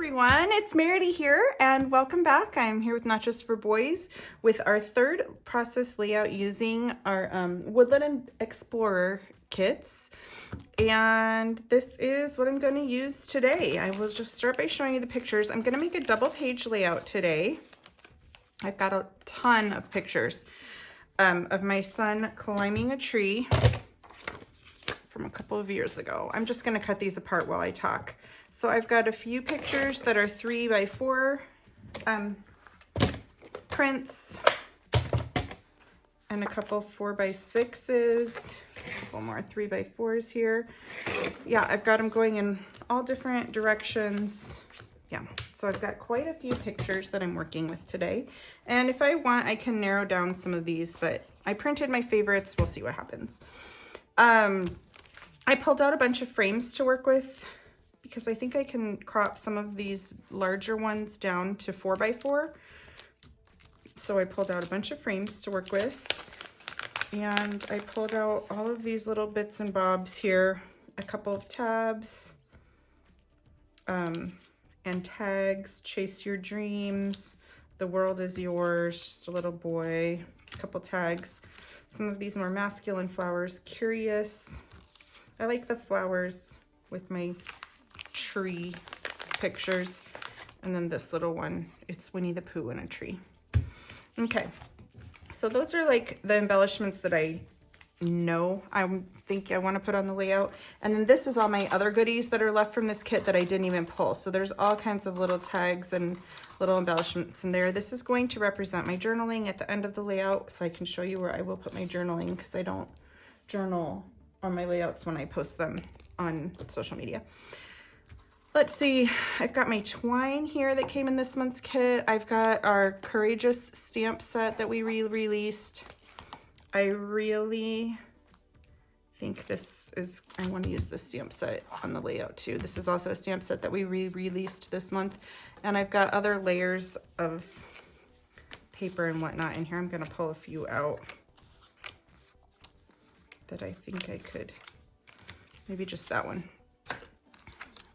everyone, it's Meridy here and welcome back. I'm here with Not Just for Boys with our third process layout using our Woodland Explorer kits, and this is what I'm going to use today. I will just start by showing you the pictures. I'm going to make a double page layout today. I've got a ton of pictures of my son climbing a tree from a couple of years ago. I'm just going to cut these apart while I talk. So I've got a few pictures that are 3x4 prints and a couple 4x6s, a couple more 3x4s here. Yeah, I've got them going in all different directions. Yeah, so I've got quite a few pictures that I'm working with today. And if I want, I can narrow down some of these, but I printed my favorites. We'll see what happens. I pulled out a bunch of frames to work with because I think I can crop some of these larger ones down to 4x4. So I pulled out a bunch of frames to work with, and I pulled out all of these little bits and bobs here, a couple of tabs, and tags, chase your dreams, the world is yours, just a little boy, a couple tags, some of these more masculine flowers, curious. I like the flowers with my tree pictures. And then this little one, it's Winnie the Pooh in a tree. Okay, so those are like the embellishments that I know I think I want to put on the layout. And then this is all my other goodies that are left from this kit that I didn't even pull. So there's all kinds of little tags and little embellishments in there. This is going to represent my journaling at the end of the layout, so I can show you where I will put my journaling, because I don't journal on my layouts when I post them on social media. Let's see, I've got my twine here that came in this month's kit. I've got our Courageous stamp set that we re-released. I really think this is, I want to use this stamp set on the layout too. This is also a stamp set that we re-released this month. And I've got other layers of paper and whatnot in here. I'm going to pull a few out that I think I could, maybe just that one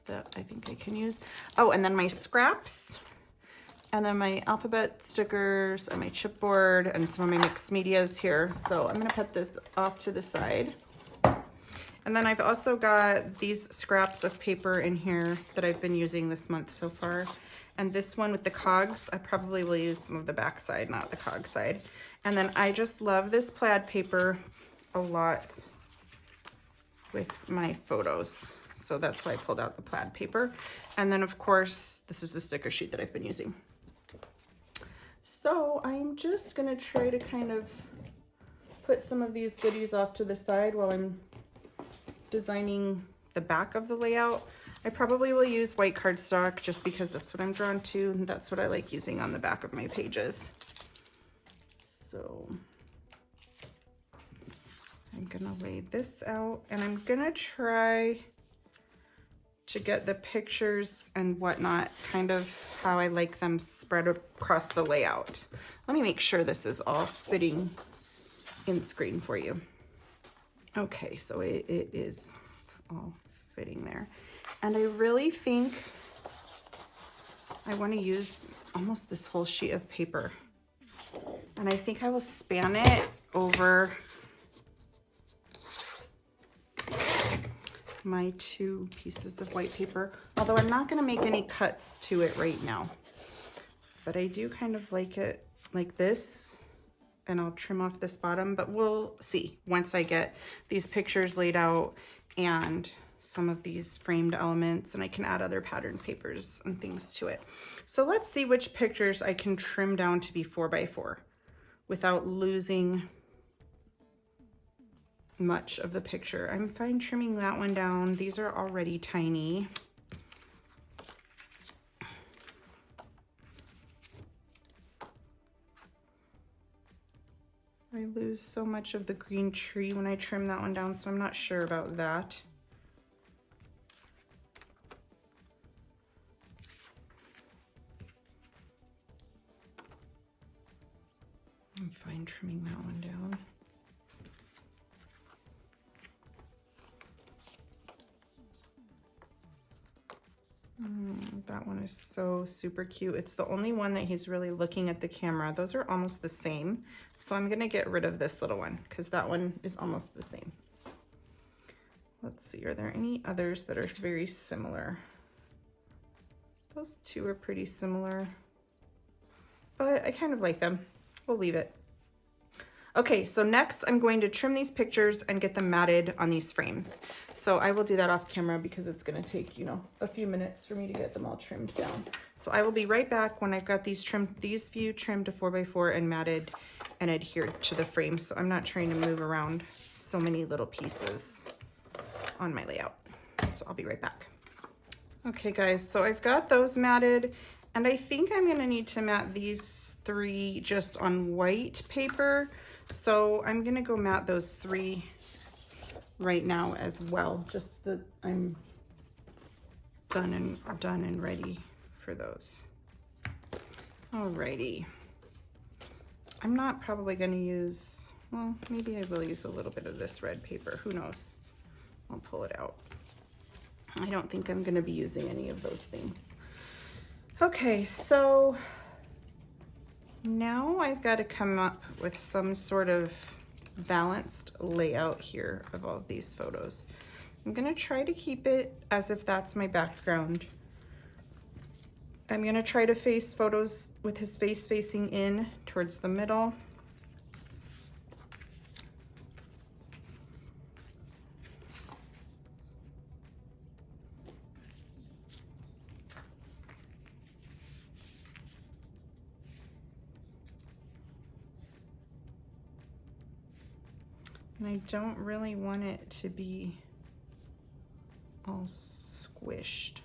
that I think I can use. Oh, and then my scraps, and then my alphabet stickers and my chipboard and some of my mixed medias here. So I'm gonna put this off to the side. And then I've also got these scraps of paper in here that I've been using this month so far. And this one with the cogs, I probably will use some of the back side, not the cog side. And then I just love this plaid paper a lot with my photos. So that's why I pulled out the plaid paper. And then of course, this is the sticker sheet that I've been using. So I'm just gonna try to kind of put some of these goodies off to the side while I'm designing the back of the layout. I probably will use white cardstock just because that's what I'm drawn to, and that's what I like using on the back of my pages. So I'm gonna lay this out, and I'm gonna try to get the pictures and whatnot kind of how I like them spread across the layout. Let me make sure this is all fitting in screen for you. Okay, so it is all fitting there. And I really think I want to use almost this whole sheet of paper. And I think I will span it over my 2 pieces of white paper, although I'm not going to make any cuts to it right now. But I do kind of like it like this, and I'll trim off this bottom, but we'll see once I get these pictures laid out and some of these framed elements, and I can add other pattern papers and things to it. So let's see which pictures I can trim down to be 4x4 without losing much of the picture. I'm fine trimming that one down. These are already tiny. I lose so much of the green tree when I trim that one down, so I'm not sure about that. I'm fine trimming that one down. That one is so super cute. It's the only one that he's really looking at the camera. Those are almost the same. So I'm gonna get rid of this little one because that one is almost the same. Let's see, are there any others that are very similar? Those two are pretty similar, but I kind of like them. We'll leave it. Okay, so next I'm going to trim these pictures and get them matted on these frames. So I will do that off camera because it's gonna take, you know, a few minutes for me to get them all trimmed down. So I will be right back when I've got these trimmed, these few trimmed to 4x4 and matted and adhered to the frame. So I'm not trying to move around so many little pieces on my layout. So I'll be right back. Okay guys, so I've got those matted. And I think I'm gonna need to mat these 3 just on white paper. So I'm gonna go mat those 3 right now as well, just that I'm done and ready for those. Alrighty. I'm not probably gonna use, well, maybe I will use a little bit of this red paper, who knows? I'll pull it out. I don't think I'm gonna be using any of those things. Okay, so now I've got to come up with some sort of balanced layout here of all of these photos. I'm gonna try to keep it as if that's my background. I'm gonna try to face photos with his face facing in towards the middle. And I don't really want it to be all squished.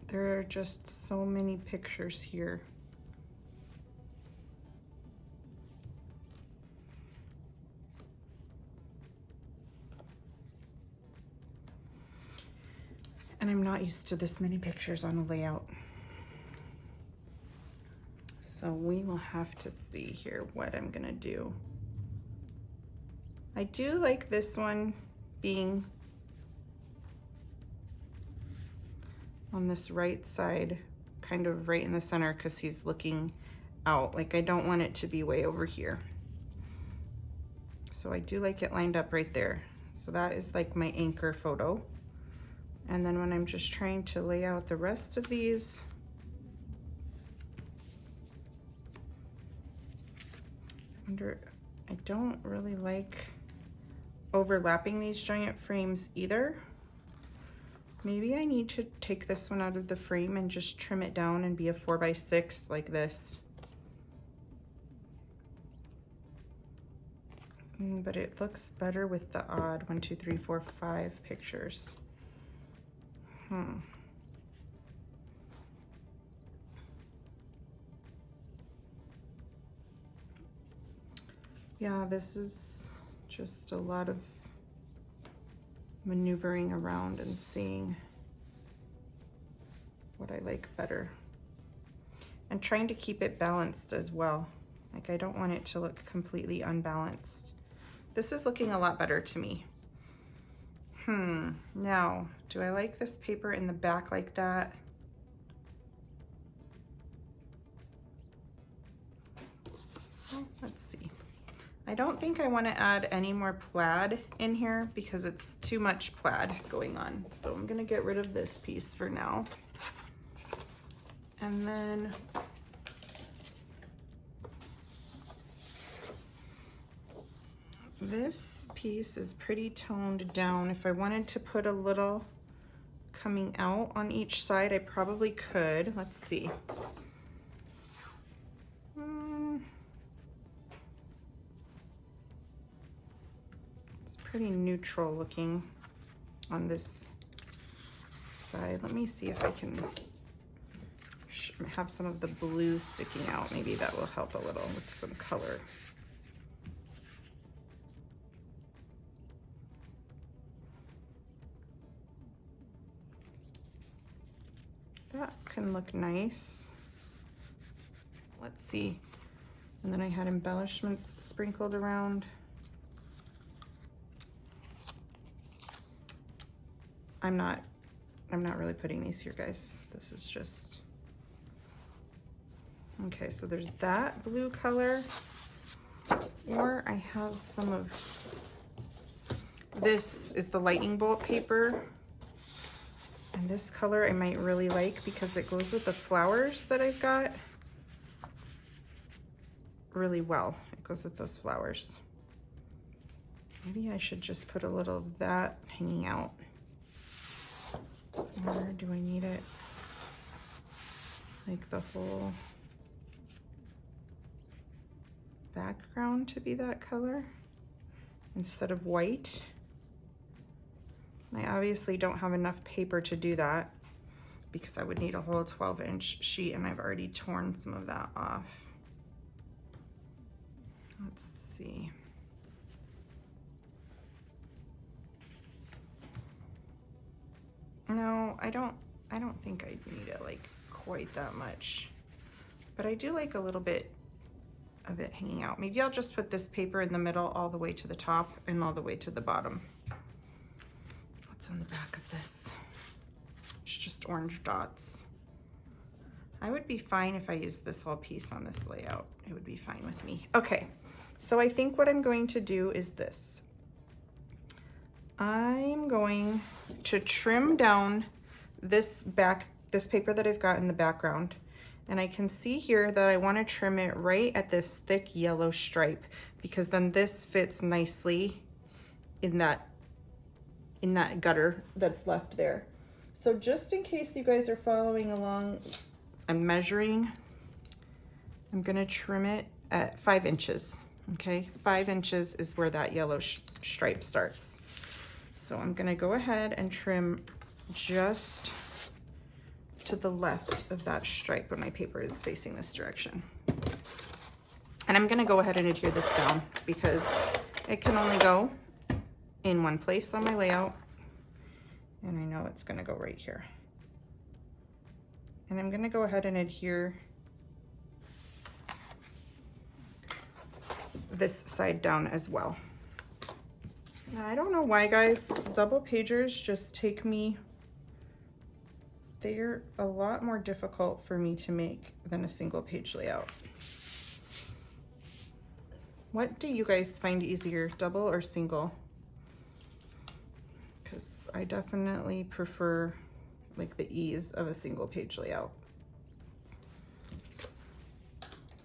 There are just so many pictures here. And I'm not used to this many pictures on a layout. So we will have to see here what I'm gonna do. I do like this one being on this right side, kind of right in the center because he's looking out. Like I don't want it to be way over here. So I do like it lined up right there. So that is like my anchor photo. And then when I'm just trying to lay out the rest of these, I don't really like overlapping these giant frames either. Maybe I need to take this one out of the frame and just trim it down and be a 4x6 like this. But it looks better with the odd 1, 2, 3, 4, 5 pictures. Yeah, this is just a lot of maneuvering around and seeing what I like better. And trying to keep it balanced as well. Like I don't want it to look completely unbalanced. This is looking a lot better to me. Now, do I like this paper in the back like that? Well, let's see. I don't think I want to add any more plaid in here because it's too much plaid going on. So I'm gonna get rid of this piece for now. And then this piece is pretty toned down. If I wanted to put a little coming out on each side, I probably could. Let's see. It's pretty neutral looking on this side. Let me see if I can have some of the blue sticking out. Maybe that will help a little with some color. That can look nice. Let's see. And then I had embellishments sprinkled around. I'm not really putting these here, guys. This is just, okay, so there's that blue color. Or I have some of, this is the lightning bolt paper. And this color I might really like because it goes with the flowers that I've got really well. It goes with those flowers. Maybe I should just put a little of that hanging out. Or do I need it? Like the whole background to be that color instead of white? I obviously don't have enough paper to do that because I would need a whole 12-inch sheet and I've already torn some of that off. Let's see. No, I don't think I need it like quite that much, but I do like a little bit of it hanging out. Maybe I'll just put this paper in the middle all the way to the top and all the way to the bottom. What's on the back of this? It's just orange dots. I would be fine if I used this whole piece on this layout. It would be fine with me. Okay, so I think what I'm going to do is this. I'm going to trim down this paper that I've got in the background. And I can see here that I want to trim it right at this thick yellow stripe because then this fits nicely in that gutter that's left there. So just in case you guys are following along, I'm measuring. I'm gonna trim it at 5 inches, okay? 5 inches is where that yellow stripe starts. So I'm gonna go ahead and trim just to the left of that stripe when my paper is facing this direction. And I'm gonna go ahead and adhere this down because it can only go in one place on my layout. And I know it's gonna go right here. And I'm gonna go ahead and adhere this side down as well. Now, I don't know why, guys, double pagers just take me, they're a lot more difficult for me to make than a single page layout. What do you guys find easier, double or single? Because I definitely prefer like the ease of a single page layout.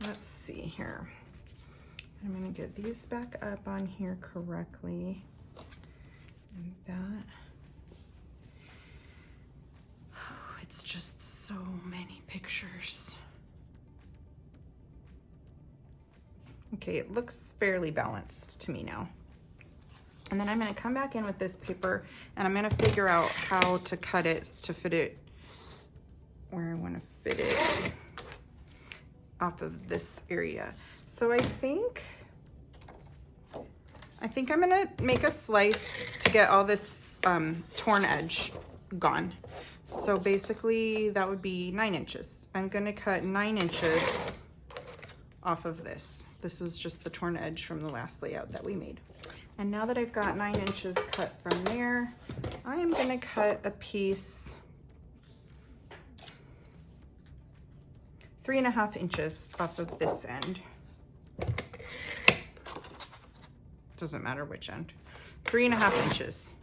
Let's see here. I'm gonna get these back up on here correctly. And that, oh, it's just so many pictures. Okay, it looks fairly balanced to me now. And then I'm gonna come back in with this paper and I'm gonna figure out how to cut it to fit it where I wanna fit it off of this area. So I think I'm gonna make a slice to get all this torn edge gone. So basically that would be 9 inches. I'm gonna cut 9 inches off of this. This was just the torn edge from the last layout that we made. And now that I've got 9 inches cut from there, I am gonna cut a piece 3.5 inches off of this end. Doesn't matter which end. 3.5 inches.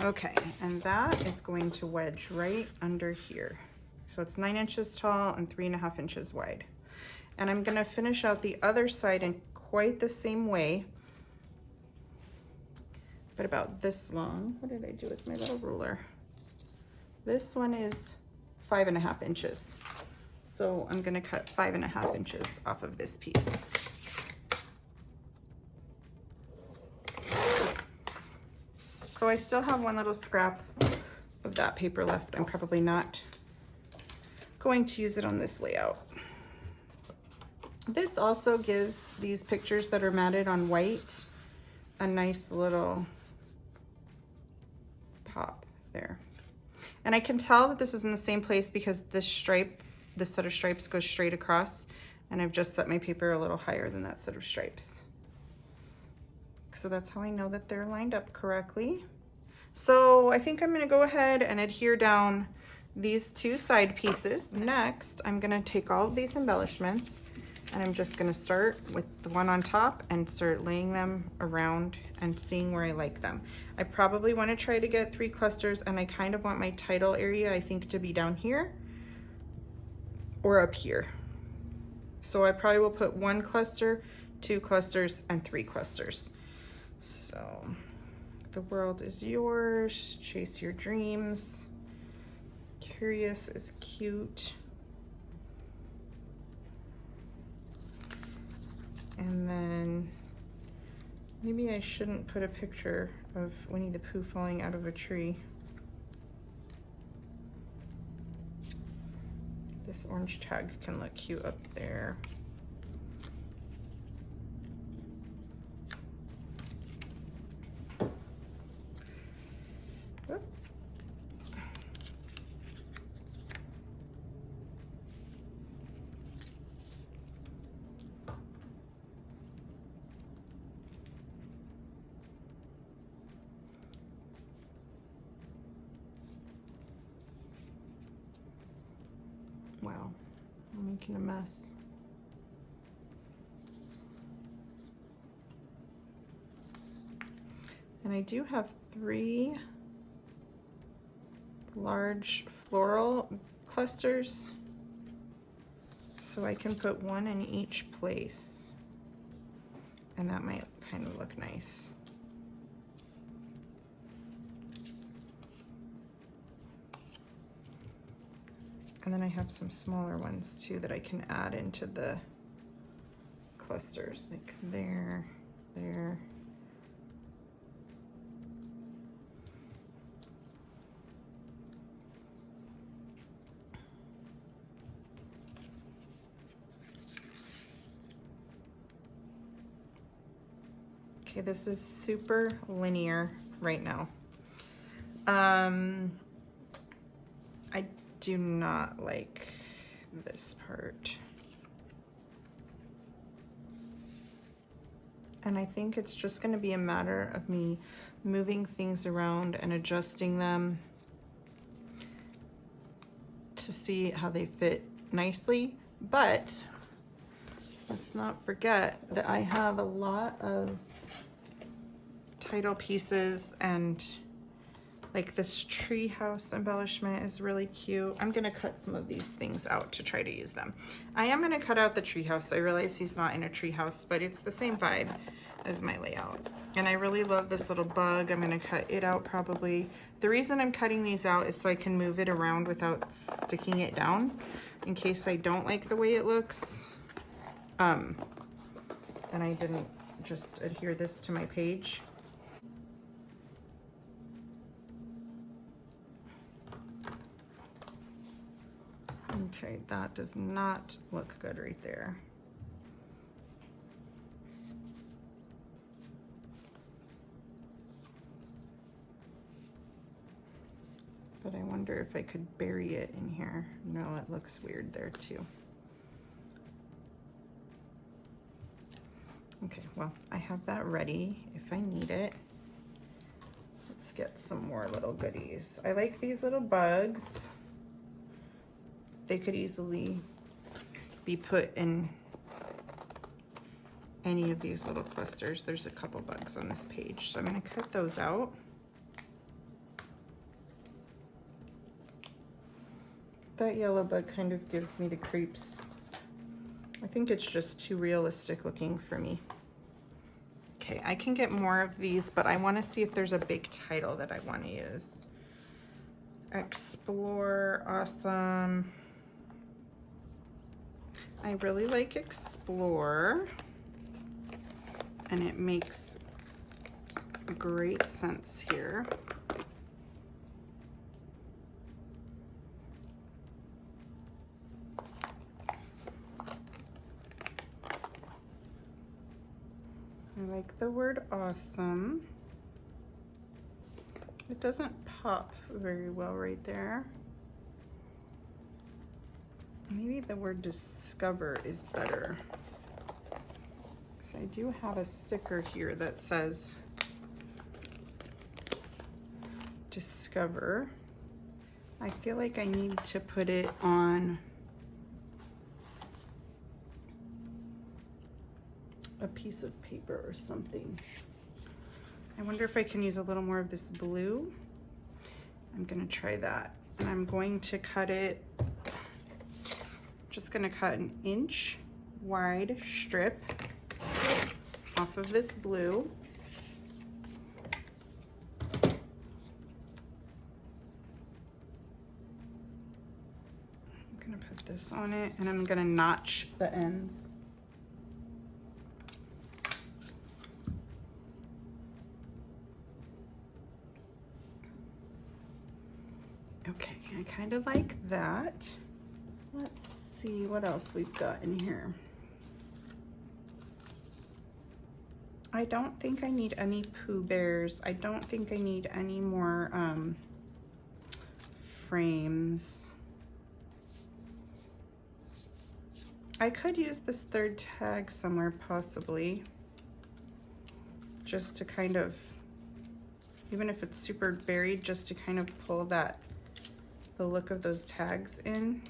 Okay, and that is going to wedge right under here. So it's 9 inches tall and 3.5 inches wide. And I'm gonna finish out the other side in quite the same way, but about this long. What did I do with my little ruler? This one is 5.5 inches. So I'm gonna cut 5.5 inches off of this piece. So I still have one little scrap of that paper left. I'm probably not going to use it on this layout. This also gives these pictures that are matted on white a nice little pop there. And I can tell that this is in the same place because this stripe, this set of stripes goes straight across. And I've just set my paper a little higher than that set of stripes. So that's how I know that they're lined up correctly. So I think I'm gonna go ahead and adhere down these two side pieces. Next, I'm gonna take all of these embellishments and I'm just gonna start with the one on top and start laying them around and seeing where I like them. I probably wanna try to get 3 clusters, and I kind of want my title area, I think, to be down here or up here. So I probably will put 1 cluster, 2 clusters, and 3 clusters. So the world is yours, chase your dreams. Curious is cute. And then maybe I shouldn't put a picture of Winnie the Pooh falling out of a tree. This orange tag can look cute up there. Whoop. Wow, I'm making a mess. And I do have 3 large floral clusters, so I can put 1 in each place, and that might kind of look nice. And then I have some smaller ones too that I can add into the clusters, like there, there. Okay, this is super linear right now. I do not like this part. And I think it's just going to be a matter of me moving things around and adjusting them to see how they fit nicely. But let's not forget that I have a lot of title pieces, and like this treehouse embellishment is really cute. I'm gonna cut some of these things out to try to use them. I am gonna cut out the treehouse. I realize he's not in a treehouse, but it's the same vibe as my layout. And I really love this little bug. I'm gonna cut it out probably. The reason I'm cutting these out is so I can move it around without sticking it down in case I don't like the way it looks. And I didn't just adhere this to my page. Okay, that does not look good right there. But I wonder if I could bury it in here. No, it looks weird there too. Okay, well, I have that ready if I need it. Let's get some more little goodies. I like these little bugs. They could easily be put in any of these little clusters. There's a couple bugs on this page, so I'm gonna cut those out. That yellow bug kind of gives me the creeps. I think it's just too realistic looking for me. Okay, I can get more of these, but I wanna see if there's a big title that I wanna use. Explore, awesome. I really like Explore, and it makes great sense here. I like the word awesome. It doesn't pop very well right there. Maybe the word discover is better. So I do have a sticker here that says discover. I feel like I need to put it on a piece of paper or something. I wonder if I can use a little more of this blue. I'm gonna try that. And I'm going to cut it, just gonna cut an inch wide strip off of this blue. I'm gonna put this on it and I'm gonna notch the ends. Okay, I kind of like that. Let's see what else we've got in here. I don't think I need any Pooh Bears. I don't think I need any more frames. I could use this third tag somewhere possibly, just to kind of, even if it's super buried, just to kind of pull the look of those tags in.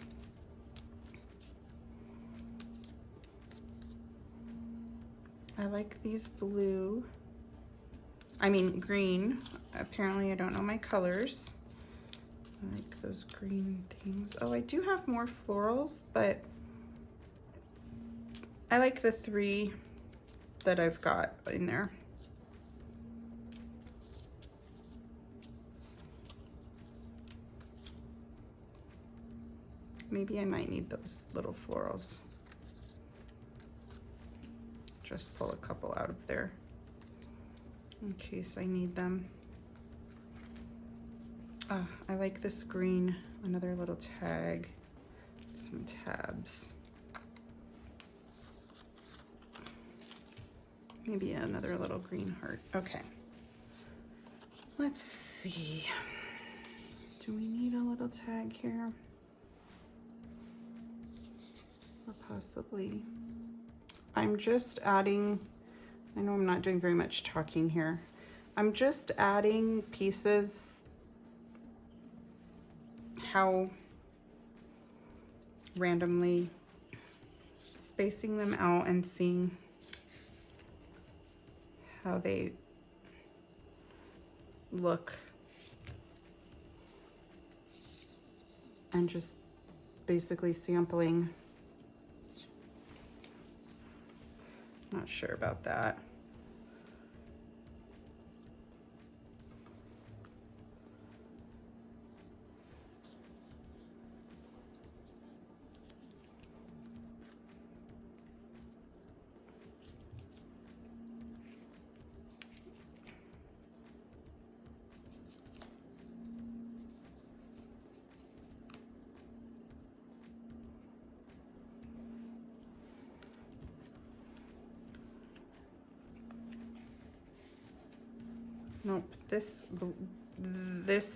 I like these blue, green. Apparently I don't know my colors. I like those green things. Oh, I do have more florals, but I like the 3 that I've got in there. Maybe I might need those little florals. Just pull a couple out of there in case I need them. I like this green, another little tag, some tabs. Maybe another little green heart. Okay. Let's see. Do we need a little tag here? Or possibly. I'm just adding, I know I'm not doing very much talking here. I'm just adding pieces, how randomly spacing them out and seeing how they look, and just basically sampling. Not sure about that. Nope, this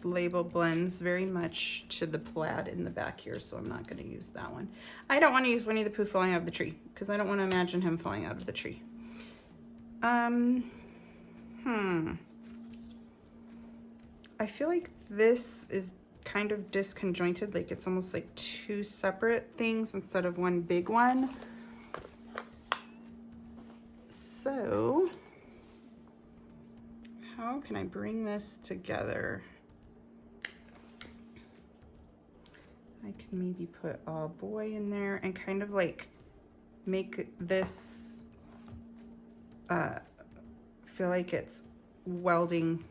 label blends very much to the plaid in the back here, so I'm not going to use that one. I don't want to use Winnie the Pooh falling out of the tree because I don't want to imagine him falling out of the tree. I feel like this is kind of disconjointed, like it's almost like 2 separate things instead of one big one. So how can I bring this together? I can maybe put a boy in there and kind of like make this feel like it's welding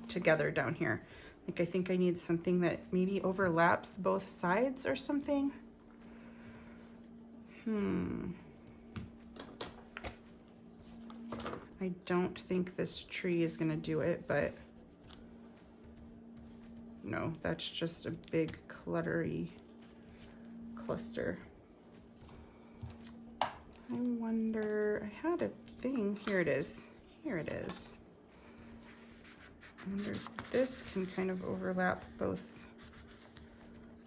together down here. Like I think I need something that maybe overlaps both sides or something. I don't think this tree is gonna do it, but no, that's just a big cluttery cluster. I wonder, I had a thing, here it is. Here it is. I wonder if this can kind of overlap both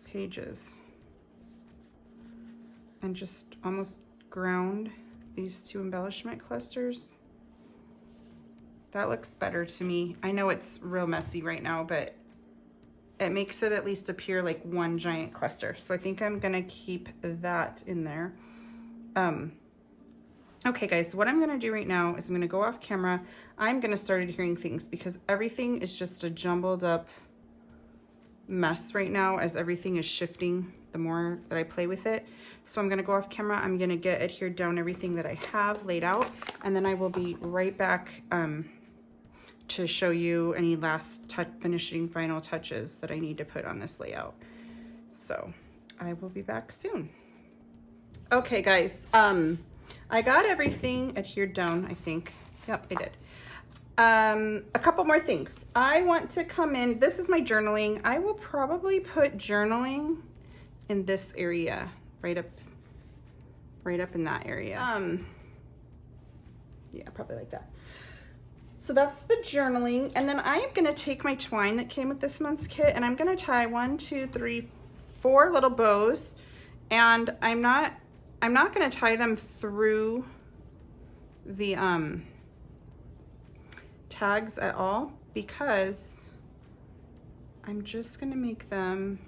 pages. and just almost ground these two embellishment clusters. That looks better to me. I know it's real messy right now, but it makes it at least appear like one giant cluster. So I think I'm gonna keep that in there. Okay guys, what I'm gonna do right now is I'm gonna go off camera. I'm gonna start adhering things because everything is just a jumbled up mess right now as everything is shifting the more that I play with it. So I'm gonna go off camera. I'm gonna get adhered down everything that I have laid out, and then I will be right back to show you any last finishing final touches that I need to put on this layout. So I will be back soon. Okay guys, I got everything adhered down, I think. Yep, I did. A couple more things. I want to come in, this is my journaling. I will probably put journaling in this area, right up in that area. Yeah, probably like that. So that's the journaling. And then I am gonna take my twine that came with this month's kit, and I'm gonna tie 1, 2, 3, 4 little bows. And I'm not gonna tie them through the tags at all, because I'm just gonna make them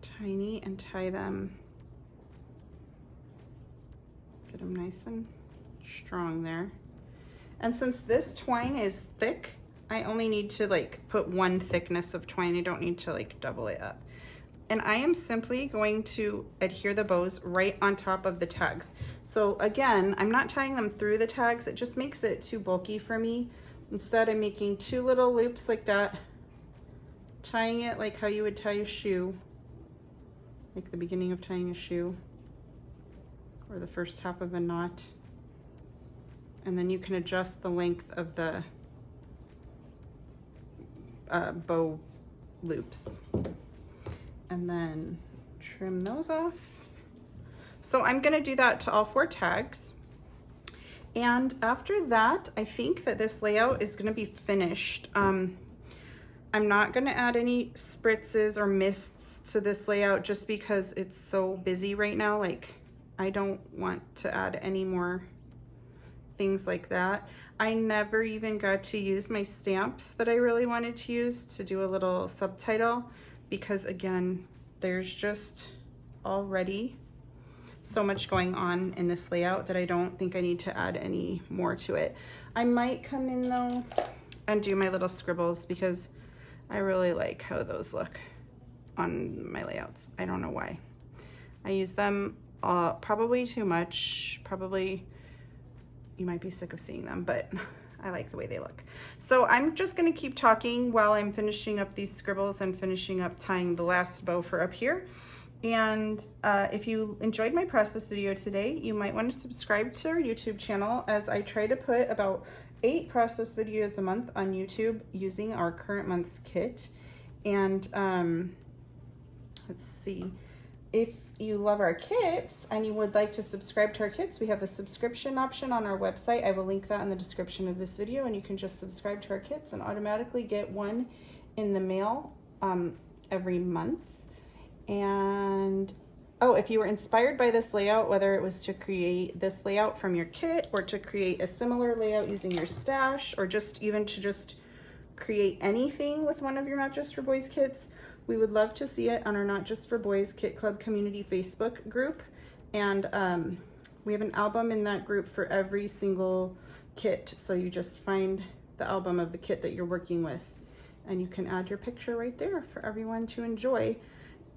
tiny and tie them, get them nice and strong there. And since this twine is thick, I only need to like put one thickness of twine. I don't need to like double it up. And I am simply going to adhere the bows right on top of the tags. So again, I'm not tying them through the tags. It just makes it too bulky for me. Instead, I'm making 2 little loops like that, tying it like how you would tie a shoe, like the beginning of tying a shoe, or the first half of a knot. And then you can adjust the length of the bow loops. And then trim those off. So I'm gonna do that to all 4 tags. And after that, I think that this layout is gonna be finished. I'm not gonna add any spritzes or mists to this layout just because it's so busy right now. Like, I don't want to add any more things like that. I never even got to use my stamps that I really wanted to use to do a little subtitle, because again, there's just already so much going on in this layout that I don't think I need to add any more to it. I might come in though and do my little scribbles because I really like how those look on my layouts. I don't know why. I use them probably too much. Probably you might be sick of seeing them, but I like the way they look. So I'm just gonna keep talking while I'm finishing up these scribbles and finishing up tying the last bow for up here. And if you enjoyed my process video today, you might want to subscribe to our YouTube channel, as I try to put about 8 process videos a month on YouTube using our current month's kit. And let's see, if you love our kits and you would like to subscribe to our kits, we have a subscription option on our website. I will link that in the description of this video, and you can just subscribe to our kits and automatically get one in the mail every month. And oh, if you were inspired by this layout, whether it was to create this layout from your kit or to create a similar layout using your stash, or just even to just create anything with one of your Not Just for Boys kits, we would love to see it on our Not Just for Boys Kit Club community Facebook group. And we have an album in that group for every single kit. So you just find the album of the kit that you're working with, and you can add your picture right there for everyone to enjoy.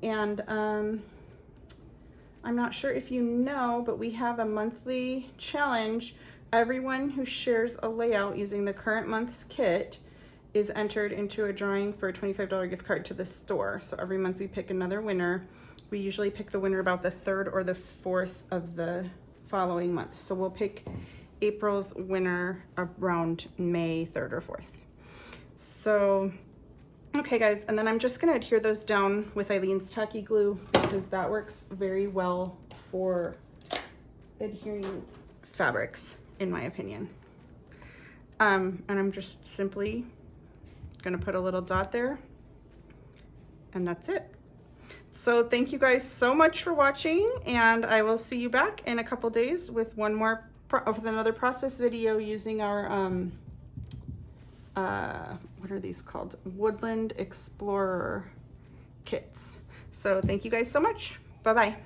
And I'm not sure if you know, but we have a monthly challenge. Everyone who shares a layout using the current month's kit is entered into a drawing for a $25 gift card to the store. So every month we pick another winner. We usually pick the winner about the 3rd or the 4th of the following month. So we'll pick April's winner around May 3rd or 4th. So, okay guys, and then I'm just gonna adhere those down with Eileen's tacky glue, because that works very well for adhering fabrics, in my opinion. And I'm just simply gonna put a little dot there, and that's it. So thank you guys so much for watching, and I will see you back in a couple days with with another process video using our what are these called? Woodland Explorer kits. So thank you guys so much. Bye-bye.